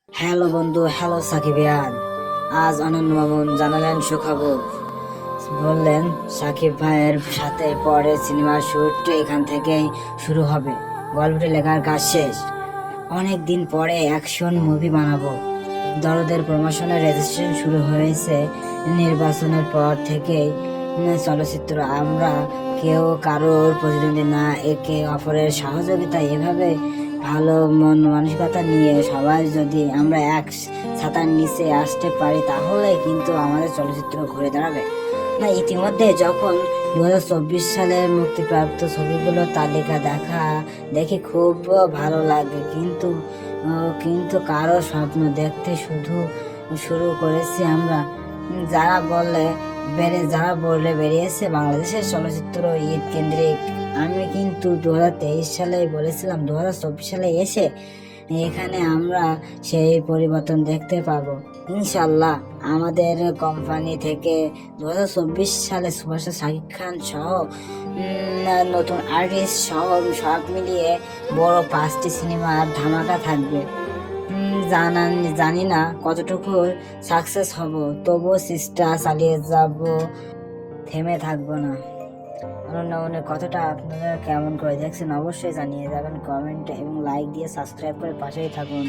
Hello বন্ধু, hello সাকিবিয়ান। আজ অনন্য মামুন জানালেন সুখবর। বললেন সাকিব ভাইয়ের সাথে পরে সিনেমার শুট এখান থেকেই শুরু হবে। গল্পটি লেখার কাজ শেষ। অনেক দিন পরে অ্যাকশন মুভি বানাবো। দরদের প্রমোশনের রেজিস্ট্রেশন শুরু হয়েছে। নির্বাচনের পর থেকেই চলচ্চিত্র আমরা কেউ কারোর প্রতিদ্বন্দ্বী না, একে অপরের সহযোগিতা এভাবে ভালো মন মানসিকতা নিয়ে সবাই যদি আমরা এক ছাতার নিচে আসতে পারি তাহলে কিন্তু আমাদের চলচ্চিত্র ঘুরে দাঁড়াবে। না, ইতিমধ্যে যখন 2024 সালের মুক্তিপ্রাপ্ত ছবিগুলোর তালিকা দেখি খুব ভালো লাগে, কিন্তু কারো স্বপ্ন দেখতে শুরু করেছি আমরা। যারা বললে বেরিয়েছে বাংলাদেশের চলচ্চিত্র ঈদ কেন্দ্রিক। আমি কিন্তু 2023 সালে বলেছিলাম 2024 সালে এসে এখানে আমরা সেই পরিবর্তন দেখতে পাবো ইনশাল্লাহ। আমাদের কোম্পানি থেকে 2024 সালে সুপারস্টার শাকিব খান সহ নতুন আর্টিস্ট সহ সব মিলিয়ে বড় 5টি সিনেমার ধামাকা থাকবে। জানি না কতটুকু সাকসেস হব, তবুও চেষ্টা চালিয়ে যাব, থেমে থাকবো না। অনন্য কথাটা আপনারা কেমন করে দেখছেন অবশ্যই জানিয়ে যাবেন কমেন্টে এবং লাইক দিয়ে সাবস্ক্রাইব করে পাশেই থাকুন।